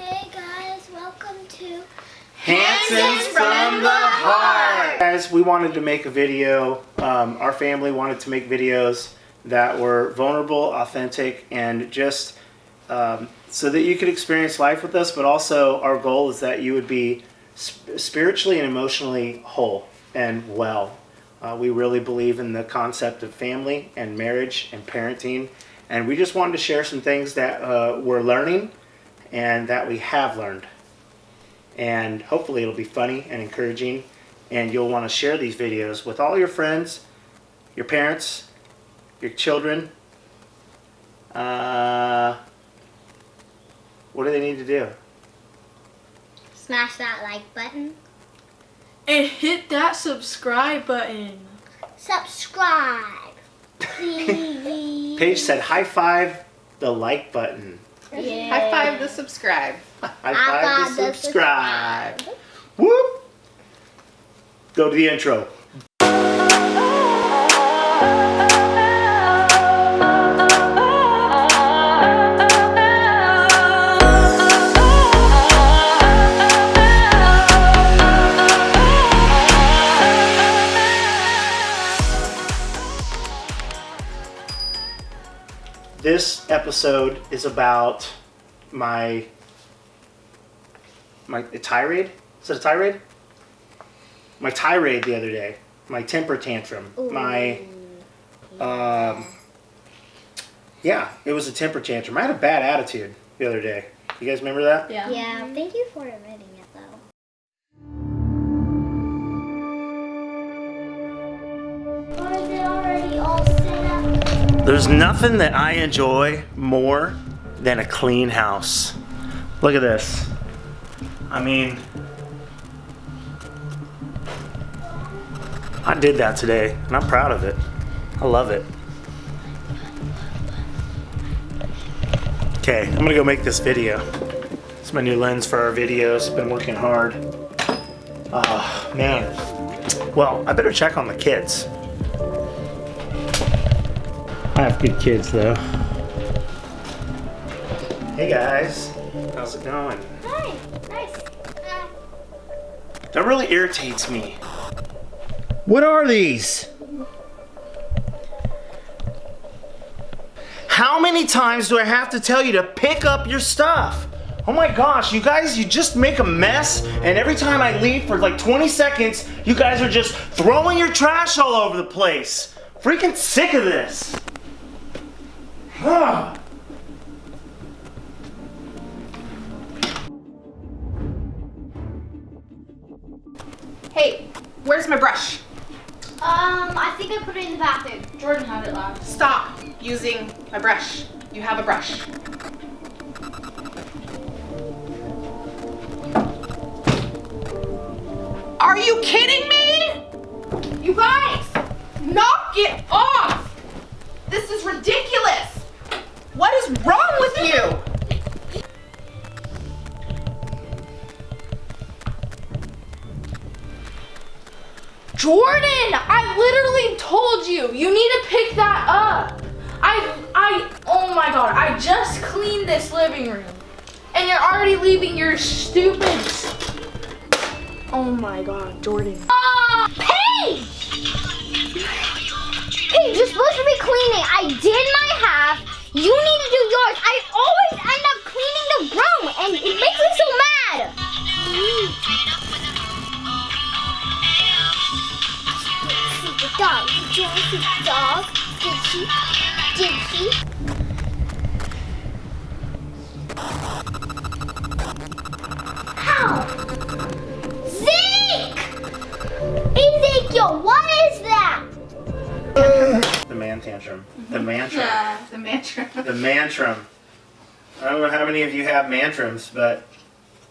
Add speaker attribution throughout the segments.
Speaker 1: Hey guys, welcome to
Speaker 2: Hansons from the Heart! Guys, we wanted to make a video. Our family wanted to make videos that were vulnerable, authentic, and just so that you could experience life with us, but also our goal is that you would be spiritually and emotionally whole and well. We really believe in the concept of family and marriage and parenting, and we just wanted to share some things that we're learning and that we have learned. And hopefully it'll be funny and encouraging, and you'll want to share these videos with all your friends, your parents, your children. What do they need to do?
Speaker 1: Smash that like button.
Speaker 3: And hit that subscribe button.
Speaker 1: Subscribe, please.
Speaker 2: Paige said high five the like button.
Speaker 4: Yeah. High five the subscribe.
Speaker 2: High five the subscribe. Whoop! Go to the intro. This episode is about my tirade. Is it a tirade? My tirade the other day. My temper tantrum.
Speaker 1: Ooh.
Speaker 2: Yeah, it was a temper tantrum. I had a bad attitude the other day. You guys remember that?
Speaker 1: Yeah, thank you for admitting it though. Or is it already all set up?
Speaker 2: There's nothing that I enjoy more than a clean house. Look at this. I mean, I did that today, and I'm proud of it. I love it. Okay, I'm gonna go make this video. It's my new lens for our videos. Been working hard. Oh, man. Well, I better check on the kids. I have good kids, though. Hey, guys. How's it going?
Speaker 1: Hi, nice.
Speaker 2: That really irritates me. What are these? How many times do I have to tell you to pick up your stuff? Oh my gosh, you guys, you just make a mess, and every time I leave for like 20 seconds, you guys are just throwing your trash all over the place. Freaking sick of this.
Speaker 4: Hey, where's my brush?
Speaker 1: I think I put it in the bathroom.
Speaker 3: Jordan had it last.
Speaker 4: Stop using my brush. You have a brush. Are you kidding me? You guys, knock it off! This is ridiculous! What is wrong with you?
Speaker 3: Jordan, I literally told you, you need to pick that up. Oh my god, I just cleaned this living room. And you're already leaving your stupid... Oh my god, Jordan.
Speaker 1: Paige! Paige, you're supposed to be cleaning. I did my half. You need to do yours. I always end up cleaning the room, and it makes me so mad. The dog. Did you want to see the dog? Did she? Did she? How? Zeke! Ezekiel, what is that?
Speaker 2: The man tantrum. The mantrum.
Speaker 4: The mantra.
Speaker 2: The mantrum. I don't know how many of you have mantrums, but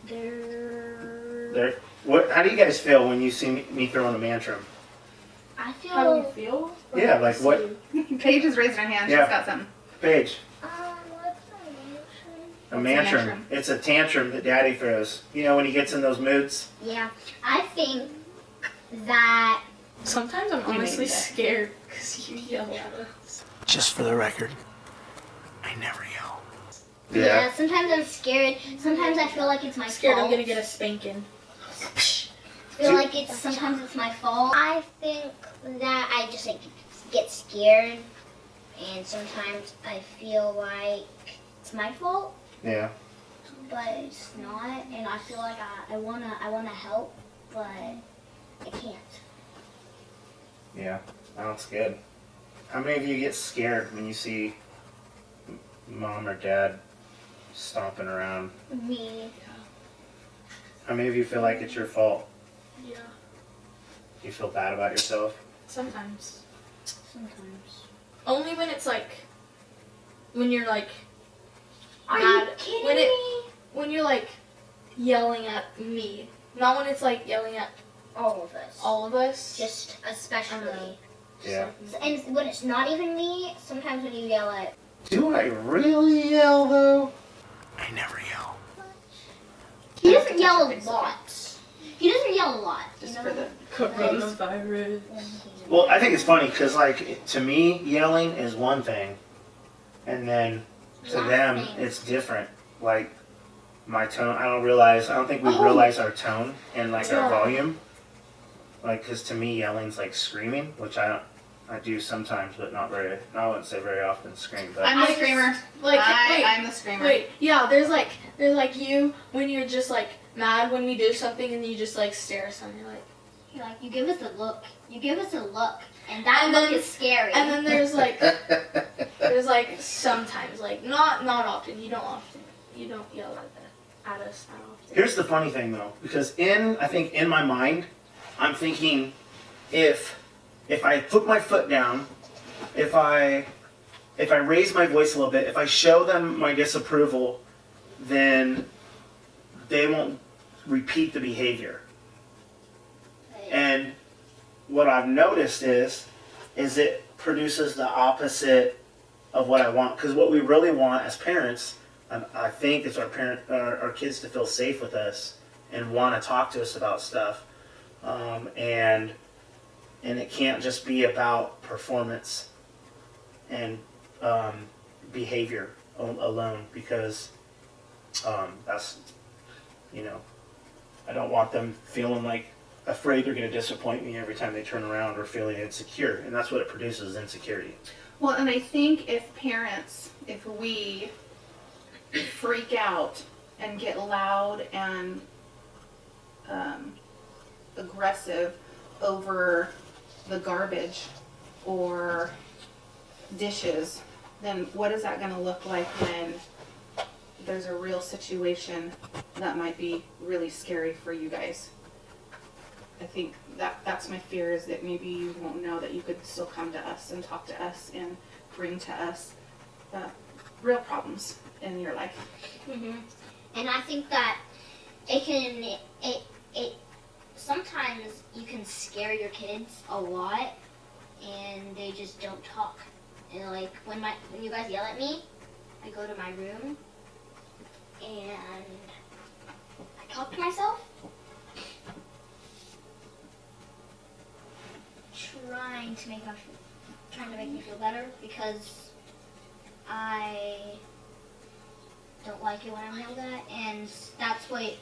Speaker 2: they're what? How do you guys feel when you see me throwing a mantrum?
Speaker 1: I feel.
Speaker 3: How do you feel?
Speaker 2: Yeah, like what?
Speaker 4: Paige is raising her hand.
Speaker 2: Yeah.
Speaker 4: She's got something.
Speaker 2: Paige,
Speaker 1: What's
Speaker 2: a mantrum. It's a tantrum that Daddy throws. You know when he gets in those moods.
Speaker 1: Yeah, I think that.
Speaker 3: Sometimes I'm
Speaker 4: You
Speaker 3: honestly
Speaker 4: made that.
Speaker 3: scared because you yell at us.
Speaker 2: Just for the record, I never yell.
Speaker 1: Yeah, sometimes I'm scared. Sometimes I feel like it's my
Speaker 3: Scared
Speaker 1: fault.
Speaker 3: I'm gonna get a spanking.
Speaker 1: Feel like sometimes it's my fault. I think that I just like get scared, and sometimes I feel like it's my fault,
Speaker 2: Yeah.
Speaker 1: but it's not. And I feel like I wanna help, but I can't.
Speaker 2: Yeah. That's good. How many of you get scared when you see mom or dad stomping around?
Speaker 1: Me.
Speaker 2: How many of you feel like it's your fault?
Speaker 3: Yeah.
Speaker 2: You feel bad about yourself?
Speaker 3: Sometimes.
Speaker 1: Sometimes.
Speaker 3: Only when it's like, when you're like,
Speaker 1: Are
Speaker 3: mad.
Speaker 1: you kidding
Speaker 3: when
Speaker 1: me?
Speaker 3: When you're like yelling at me. Not when it's like yelling at
Speaker 1: All of us.
Speaker 3: all of us.
Speaker 1: Just especially.
Speaker 2: Yeah.
Speaker 1: And when it's not even me, sometimes when you yell at.
Speaker 2: Do I really yell though? I never yell.
Speaker 1: He doesn't yell a lot. He doesn't yell a lot.
Speaker 4: Just
Speaker 1: you
Speaker 4: for
Speaker 1: know?
Speaker 4: the
Speaker 3: Coronavirus.
Speaker 2: Well, I think it's funny because, like, to me, yelling is one thing, and then to them,
Speaker 1: Laughing.
Speaker 2: it's different. Like, my tone, I don't think we realize our tone and, like, our volume. Like, because to me, yelling's like screaming, which I do sometimes, but I wouldn't say very often scream, but.
Speaker 4: I'm the screamer.
Speaker 3: Like,
Speaker 4: I'm the screamer.
Speaker 3: Wait, yeah, there's like you when you're just like mad when we do something and you just like stare at something. You're like,
Speaker 1: You're like, you give us a look. You give us a look. And that look is scary.
Speaker 3: and then there's like sometimes like not often. You don't yell at us that often.
Speaker 2: Here's the funny thing, though, because I think in my mind, I'm thinking if I put my foot down, if I raise my voice a little bit, if I show them my disapproval, then they won't repeat the behavior. And what I've noticed is it produces the opposite of what I want. Because what we really want as parents, I think, is our kids to feel safe with us and want to talk to us about stuff. And it can't just be about performance and behavior alone, because that's, I don't want them feeling like afraid they're going to disappoint me every time they turn around, or feeling insecure, and that's what it produces, insecurity.
Speaker 4: Well, and I think if we freak out and get loud and aggressive over the garbage or dishes, then what is that going to look like when there's a real situation that might be really scary for you guys? I think that's my fear, is that maybe you won't know that you could still come to us and talk to us and bring to us real problems in your life.
Speaker 1: Mm-hmm. And I think that it sometimes you can scare your kids a lot, and they just don't talk. And like when you guys yell at me, I go to my room and I talk to myself, trying to make me feel better, because I don't like it when I'm yelled at, and that's what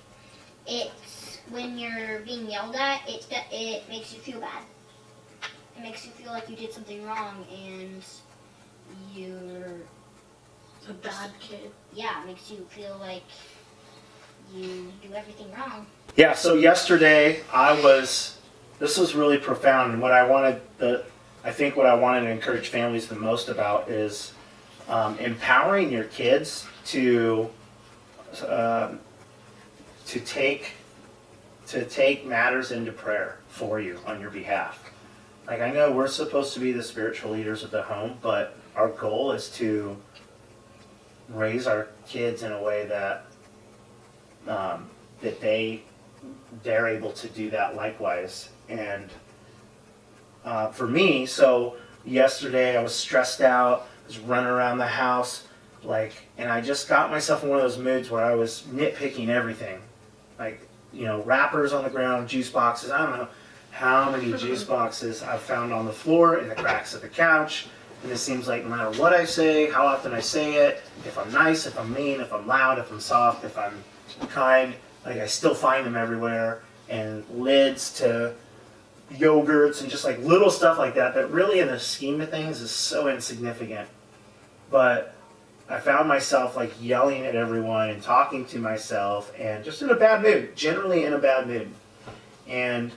Speaker 1: it's when you're being yelled at. It makes you feel bad. It makes you feel like you did something wrong, and you're
Speaker 3: A bad kid.
Speaker 1: yeah. It makes you feel like you do everything wrong.
Speaker 2: Yeah, so yesterday this was really profound, and I think what I wanted to encourage families the most about is empowering your kids to take matters into prayer for you on your behalf. Like, I know we're supposed to be the spiritual leaders of the home, but our goal is to raise our kids in a way that they're able to do that likewise. And for me, so yesterday I was stressed out, I was running around the house, and I just got myself in one of those moods where I was nitpicking everything. Wrappers on the ground, juice boxes, I don't know how many juice boxes I've found on the floor, in the cracks of the couch, And it seems like no matter what I say, how often I say it, if I'm nice, if I'm mean, if I'm loud, if I'm soft, if I'm kind, like I still find them everywhere. And lids to yogurts and just like little stuff like that that really in the scheme of things is so insignificant. But I found myself like yelling at everyone and talking to myself and just in a bad mood, generally in a bad mood. And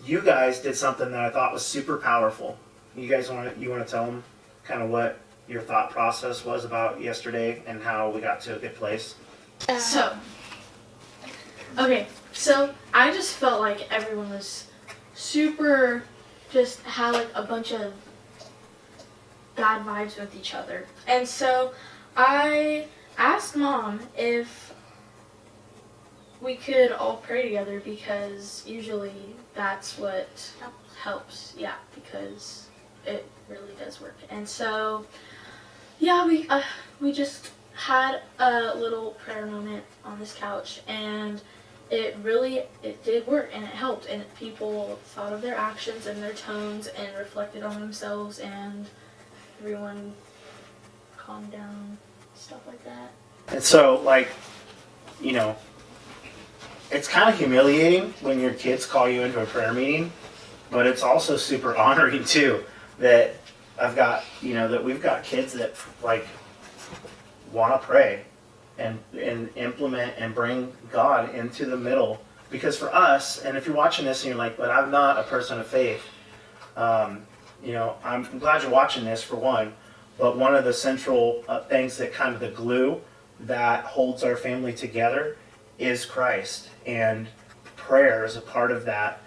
Speaker 2: you guys did something that I thought was super powerful. You guys want to tell them kind of what your thought process was about yesterday and how we got to a good place?
Speaker 3: So I just felt like everyone was super, just had like a bunch of bad vibes with each other. And so I asked Mom if we could all pray together because usually that's what helps. Yeah, because it really does work. And so, yeah, we just had a little prayer moment on this couch, and it did work, and it helped, and people thought of their actions and their tones and reflected on themselves, and everyone calmed down, stuff like that.
Speaker 2: And so, like, you know, it's kind of humiliating when your kids call you into a prayer meeting, but it's also super honoring too that that we've got kids that like want to pray and implement and bring God into the middle. Because for us, and if you're watching this and you're like, but I'm not a person of faith, I'm glad you're watching this for one, but one of the central things that kind of the glue that holds our family together is Christ. And prayer is a part of that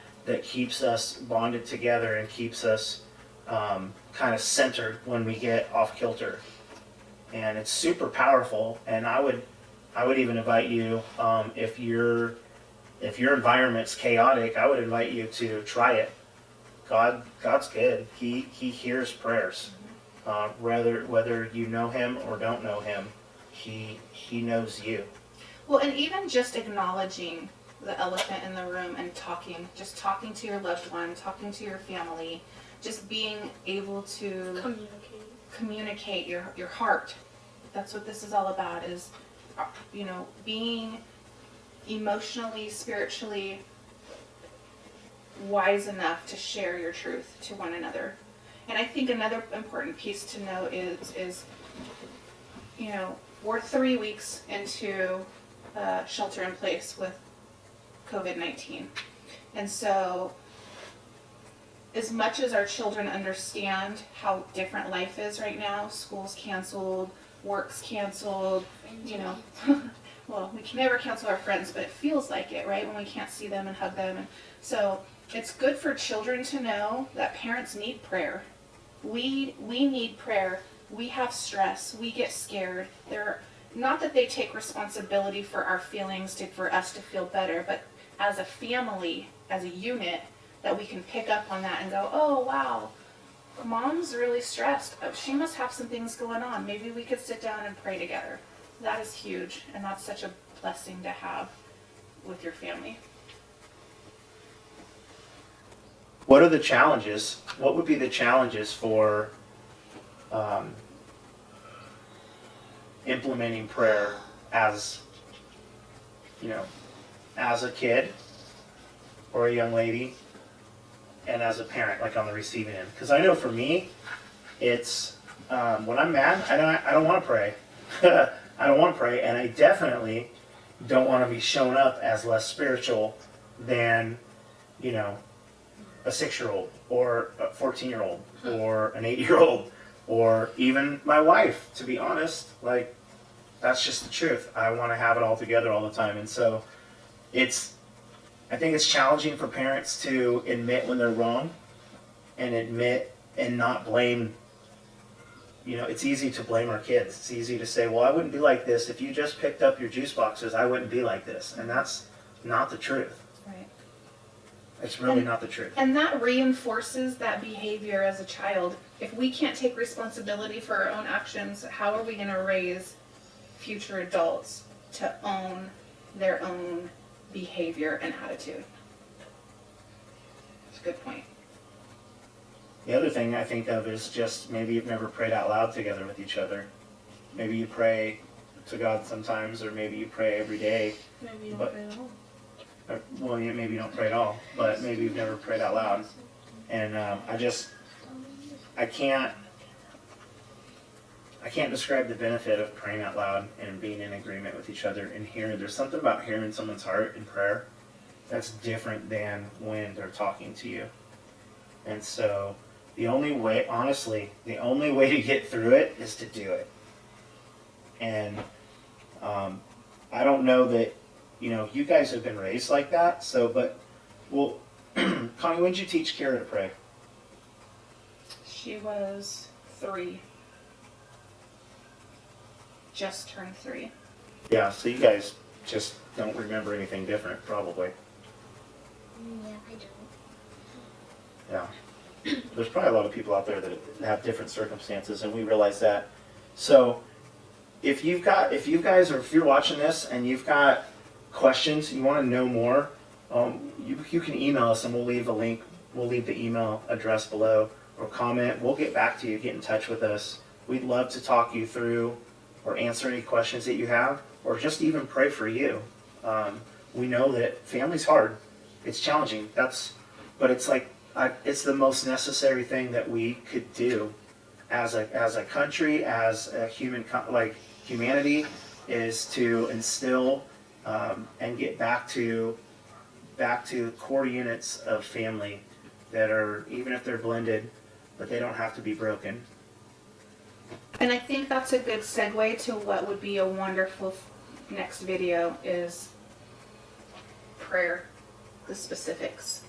Speaker 2: keeps us bonded together and keeps us kind of centered when we get off kilter. And it's super powerful. And I would even invite you, if your environment's chaotic, I would invite you to try it. God's good. He hears prayers, whether you know Him or don't know Him. He knows you.
Speaker 4: Well, and even just acknowledging the elephant in the room and talking to your loved one, talking to your family, just being able to communicate your heart. That's what this is all about, is, being emotionally, spiritually wise enough to share your truth to one another. And I think another important piece to know is we're 3 weeks into shelter in place with COVID-19. And so as much as our children understand how different life is right now, school's canceled, work's canceled, well, we can never cancel our friends, but it feels like it, right, when we can't see them and hug them. And so it's good for children to know that parents need prayer. We need prayer. We have stress. We get scared. Not that they take responsibility for our feelings for us to feel better, but as a family, as a unit, that we can pick up on that and go, oh, wow, Mom's really stressed. Oh, she must have some things going on. Maybe we could sit down and pray together. That is huge, and that's such a blessing to have with your family.
Speaker 2: What are the challenges? What would be the challenges for implementing prayer as a kid or a young lady and as a parent, like on the receiving end? Because I know for me, it's when I'm mad, I don't want to pray. I don't want to pray, and I definitely don't want to be shown up as less spiritual than a 6-year-old or a 14-year-old or an 8-year-old or even my wife, to be honest. Like, that's just the truth. I want to have it all together all the time. And so I think it's challenging for parents to admit when they're wrong and admit and not blame. It's easy to blame our kids. It's easy to say, well, I wouldn't be like this. If you just picked up your juice boxes, I wouldn't be like this. And that's not the truth.
Speaker 4: Right.
Speaker 2: It's really not the truth.
Speaker 4: And that reinforces that behavior as a child. If we can't take responsibility for our own actions, how are we going to raise future adults to own their own behavior and attitude? That's a good point.
Speaker 2: The other thing I think of is just maybe you've never prayed out loud together with each other. Maybe you pray to God sometimes, or maybe you pray every day.
Speaker 3: Maybe you don't
Speaker 2: But-
Speaker 3: pray at all.
Speaker 2: Well, maybe you don't pray at all, but maybe you've never prayed out loud. And I can't describe the benefit of praying out loud and being in agreement with each other and hearing. There's something about hearing someone's heart in prayer that's different than when they're talking to you. And so the only way to get through it is to do it. And I don't know that, you guys have been raised like that. So, well, Connie, when did you teach Kara to pray?
Speaker 4: She was 3. Just turned 3.
Speaker 2: Yeah, so you guys just don't remember anything different, probably.
Speaker 1: Yeah, I don't.
Speaker 2: Yeah. There's probably a lot of people out there that have different circumstances, and we realize that. So, if you're watching this and you've got questions, you want to know more, you can email us and we'll leave a link. We'll leave the email address below, or comment. We'll get back to you. Get in touch with us. We'd love to talk you through or answer any questions that you have, or just even pray for you. We know that family's hard. It's challenging. But it's like it's the most necessary thing that we could do as a country, as a humanity, is to instill and get back to core units of family that are, even if they're blended, but they don't have to be broken.
Speaker 4: And I think that's a good segue to what would be a wonderful next video is prayer, the specifics.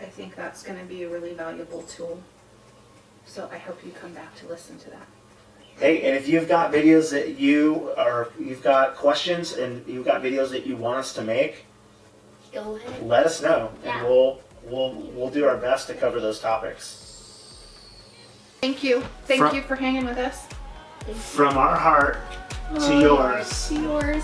Speaker 4: I think that's going to be a really valuable tool. So I hope you come back to listen to that.
Speaker 2: Hey, and if you've got videos that you've got questions and you've got videos that you want us to make,
Speaker 1: Go ahead.
Speaker 2: let us know,
Speaker 1: Yeah.
Speaker 2: and we'll do our best to cover those topics.
Speaker 4: Thank you. Thank you for hanging with us.
Speaker 2: From our heart to yours.
Speaker 4: To yours.